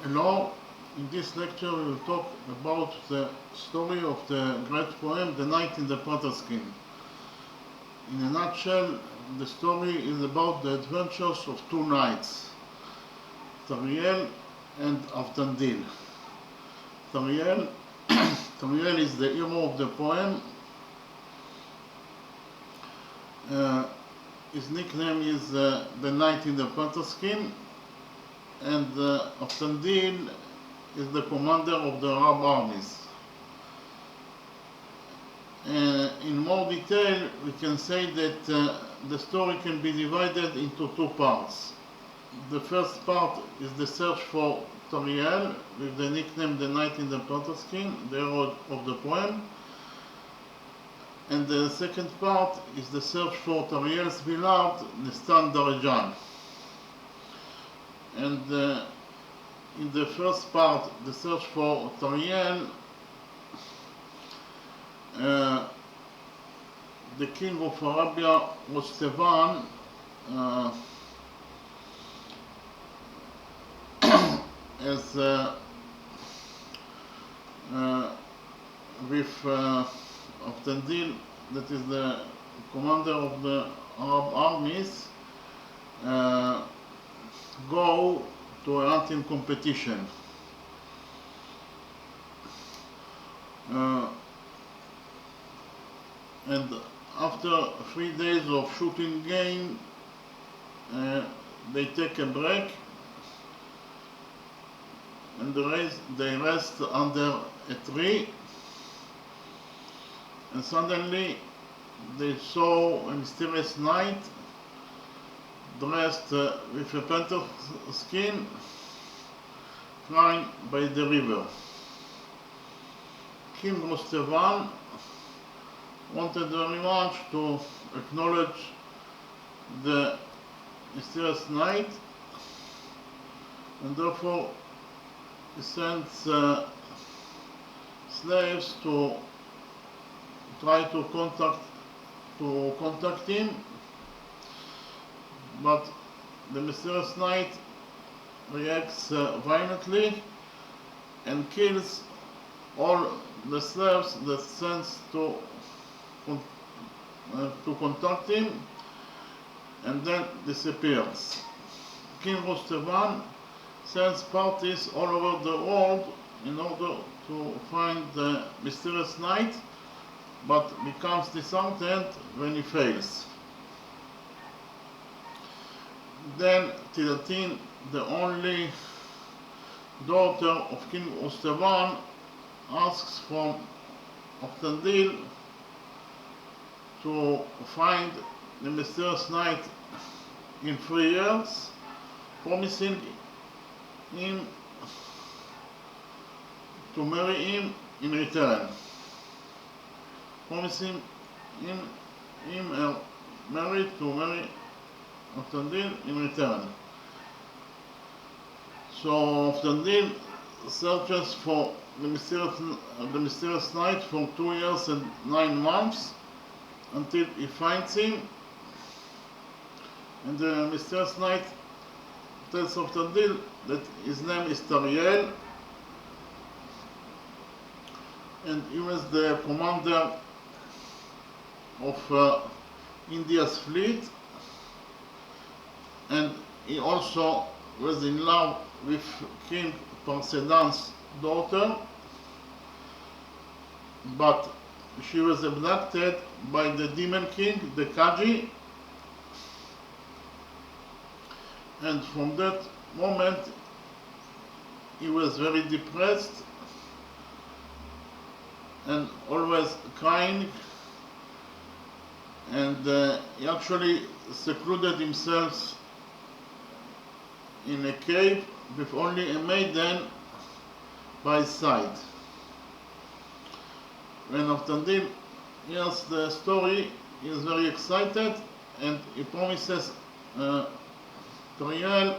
Hello, in this lecture we will talk about the story of the great poem The Night in the Panther Skin. In a nutshell, the story is about the adventures of two knights, Tariel and Avtandil. Tariel, Tariel is the hero of the poem. His nickname is The Knight in the Panther Skin, and Avtandil is the commander of the Arab armies. In more detail, we can say that the story can be divided into two parts. The first part is the search for Tariel, with the nickname The Knight in the Panther Skin, the hero of the poem. And the second part is the search for Tariel's beloved, Nestan Darajan. And in the first part, the search for Tariel, the king of Arabia was Tevan, as with Avtandil, that is the commander of the Arab armies, go to a hunting competition. And after 3 days of shooting game, they take a break and they rest under a tree, and suddenly they saw a mysterious knight dressed with a panther skin flying by the river. King Rostevan wanted very much to acknowledge the mysterious knight, and therefore he sent slaves to try to contact him, but the mysterious knight reacts violently and kills all the slaves that sends to contact him, and then disappears. King Rostevan sends parties all over the world in order to find the mysterious knight, but becomes disheartened when he fails. Then Tilatin, the only daughter of King Rostevan, asks from Avtandil to find the mysterious knight in 3 years, promising him to marry him in return. Promising him married to marry Avtandil in return. So Avtandil searches for the mysterious knight for 2 years and 9 months until he finds him, and the mysterious knight tells Avtandil that his name is Tariel, and he was the commander of India's fleet, and he also was in love with King Parsedan's daughter, but she was abducted by the demon king, the Kaji, and from that moment he was very depressed and always crying, and he actually secluded himself in a cave with only a maiden by his side. When Avtandil hears the story, he is very excited, and he promises Tariel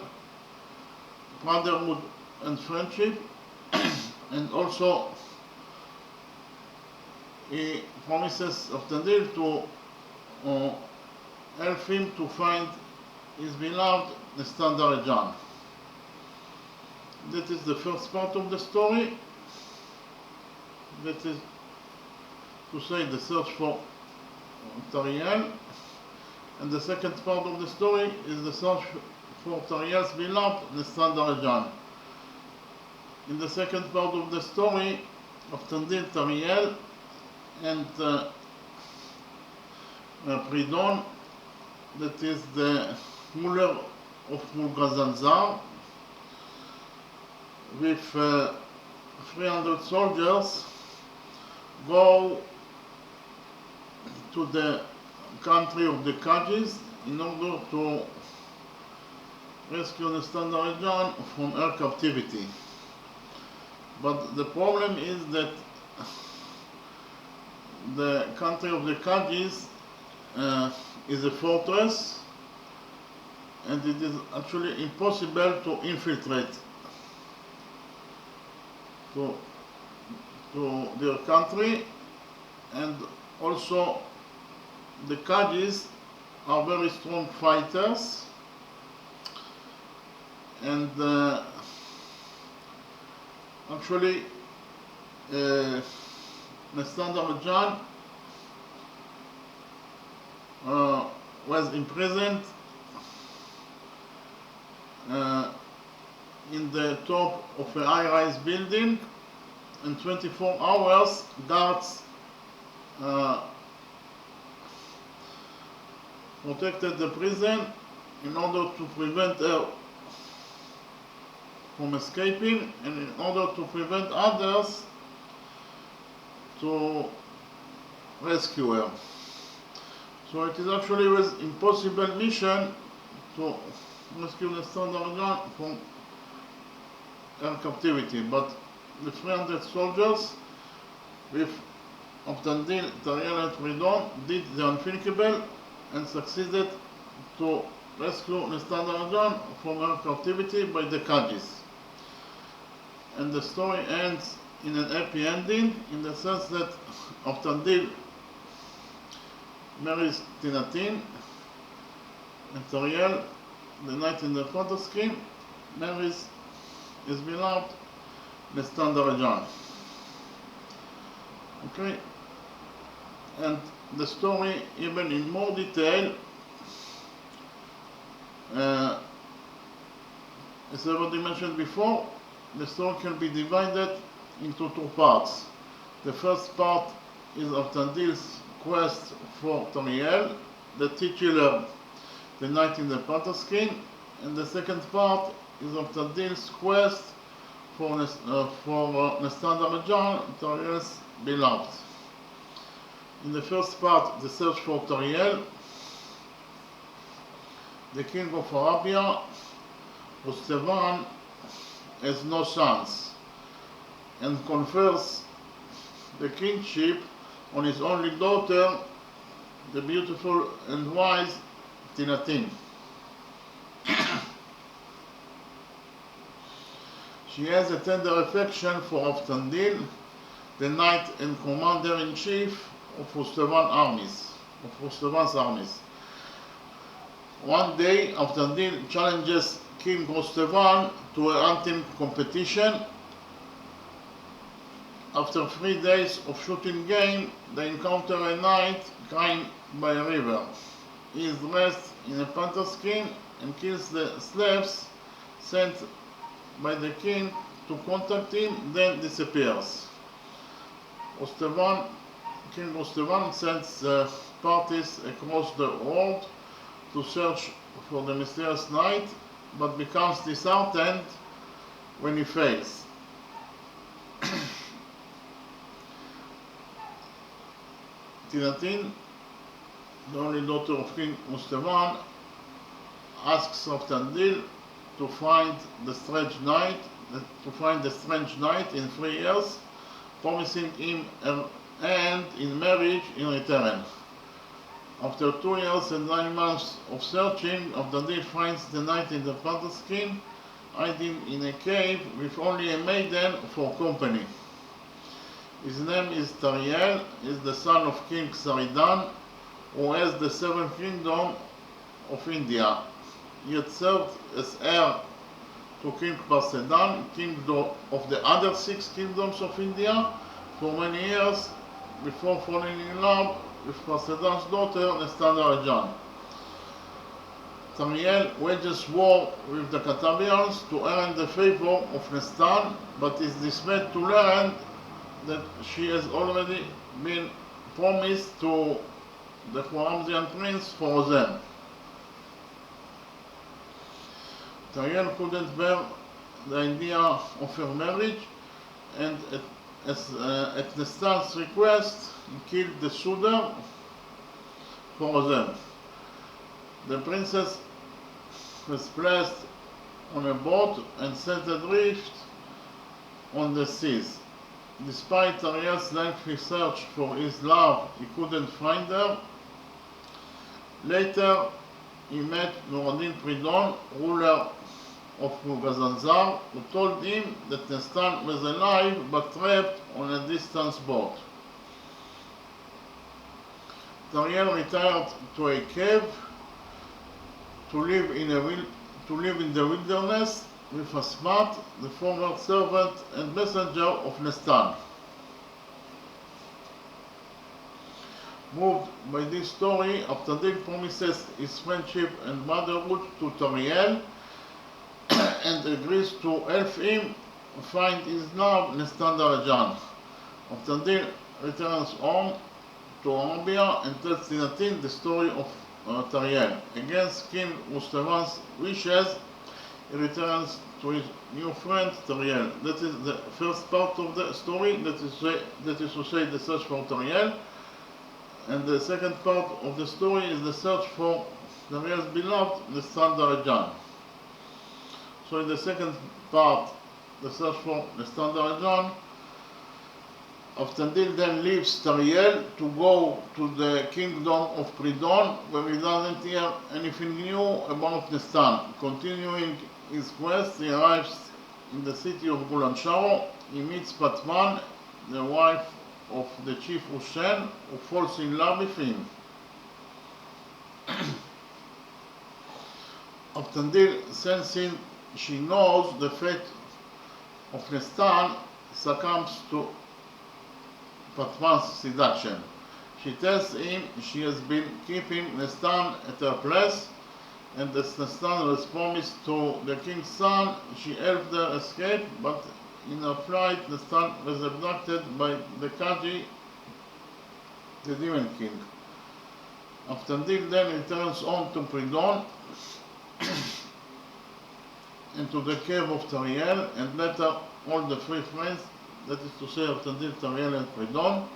brotherhood and friendship, and also he promises Avtandil to help him to find his beloved Nestan Darajan. That is the first part of the story. That is to say the search for Tariel. And the second part of the story is the search for Tariel's beloved, Nestan Darajan. In the second part of the story of Tandil Tariel and Pridon, that is the ruler of Mulgazanzar, with 300 soldiers, go to the country of the Kajis in order to rescue Nestan Darajan from her captivity. But the problem is that the country of the Kajis is a fortress, and it is actually impossible to infiltrate to their country, and also the Kajis are very strong fighters, and actually Nestan Darajan was imprisoned in the top of a high-rise building, and 24 hours guards protected the prison in order to prevent her from escaping, and in order to prevent others to rescue her. So it is actually an impossible mission to rescue Nestan Darajan from her captivity, but the 300 soldiers with Tandil, Tariel and Pridon did the unthinkable and succeeded to rescue Nestan Darajan from her captivity by the Kajis. And the story ends in an happy ending, in the sense that Tandil marries Tinatin, and Tariel, the knight in the photo screen, marries his beloved Nestan Darajan. Okay, and the story, even in more detail, as I already mentioned before, the story can be divided into two parts. The first part is of Tandil's quest for Tariel, the titular, the knight in the panther skin, and the second part is of Tandil's quest for Nestan Darajan, Tariel's beloved. In the first part, the search for Tariel, the king of Arabia, Rustevan, has no chance and confers the kingship on his only daughter, the beautiful and wise Tinatin. She has a tender affection for Tandil, the knight and commander-in-chief of Rustevan's armies. One day, Tandil challenges King Rustevan to a hunting competition. After 3 days of shooting game, they encounter a knight crying by a river. He is dressed in a panther skin and kills the slaves sent by the king to contact him, then disappears. King Rustevan sends parties across the world to search for the mysterious knight, but becomes disheartened when he fails. Tinatin, the only daughter of King Rustevan, asks Tandil to find the strange knight in 3 years, promising him her hand in marriage in return. After 2 years and 9 months of searching, Tandil finds the knight in the panther skin, hiding in a cave with only a maiden for company. His name is Tariel, is the son of King Saridan, who has the 7th kingdom of India. He had served as heir to King Parsedan, king of the other 6 kingdoms of India, for many years before falling in love with Parsedan's daughter, Nestanda. Tariel wages war with the Katavians to earn the favor of Nestan, but is dismayed to learn that she has already been promised to the Khwarazmian prince for them. Tariel couldn't bear the idea of her marriage, and at Nestan's request, he killed the suitor for them. The princess was placed on a boat and set adrift on the seas. Despite Tariel's lengthy search for his love, he couldn't find her. Later, he met Nuruddin Pridon, ruler of Mughazanzar, who told him that Nestan was alive but trapped on a distant boat. Tariel retired to a cave to live in the wilderness with Asmat, the former servant and messenger of Nestan. Moved by this story, Avtandil promises his friendship and brotherhood to Tariel and agrees to help him find his love, Nestanda. Avtandil returns home to Arabia and tells Tinatin the story of Tariel. Against King Mustafan's wishes, he returns to his new friend Tariel. That is the first part of the story, that is to say the search for Tariel. And the second part of the story is the search for Tariel's beloved, Nestanda. So in the second part, the search for Nestanda, Avtandil then leaves Tariel to go to the kingdom of Pridon, where he doesn't hear anything new about Nestan. Continuing his quest, he arrives in the city of Bulansharo. He meets Patman, the wife of the chief Hussein, who falls in love with him. Avtandil, sensing she knows the fate of Nestan, succumbs to Patman's seduction. She tells him she has been keeping Nestan at her place, and as Nestan was promised to the king's son, she helped her escape, but in her flight, Nestan was abducted by the Kaji, the demon king. Avtandil then returns home to Pridon and to the cave of Tariel, and later all the 3 friends, that is to say Avtandil, Tariel and Pridon,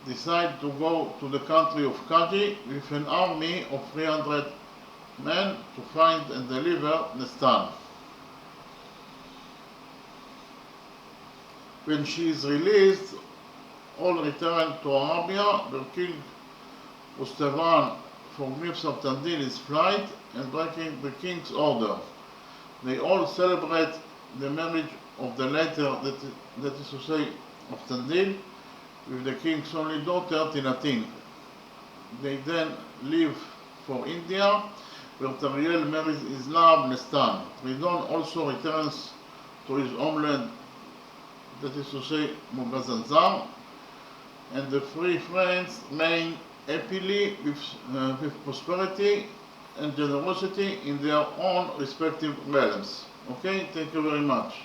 decide to go to the country of Kaji with an army of 300 men to find and deliver Nestan. When she is released, all return to Arabia, where King Mustavan forgives Avtandil his flight and breaking the king's order. They all celebrate the marriage of the latter, that is to say Avtandil, with the king's only daughter Tinatin. They then leave for India, where Tariel marries his love Nestan. Pridon also returns to his homeland, that is to say Mughazanzar, and the 3 friends reign happily with prosperity and generosity in their own respective realms. Okay, thank you very much.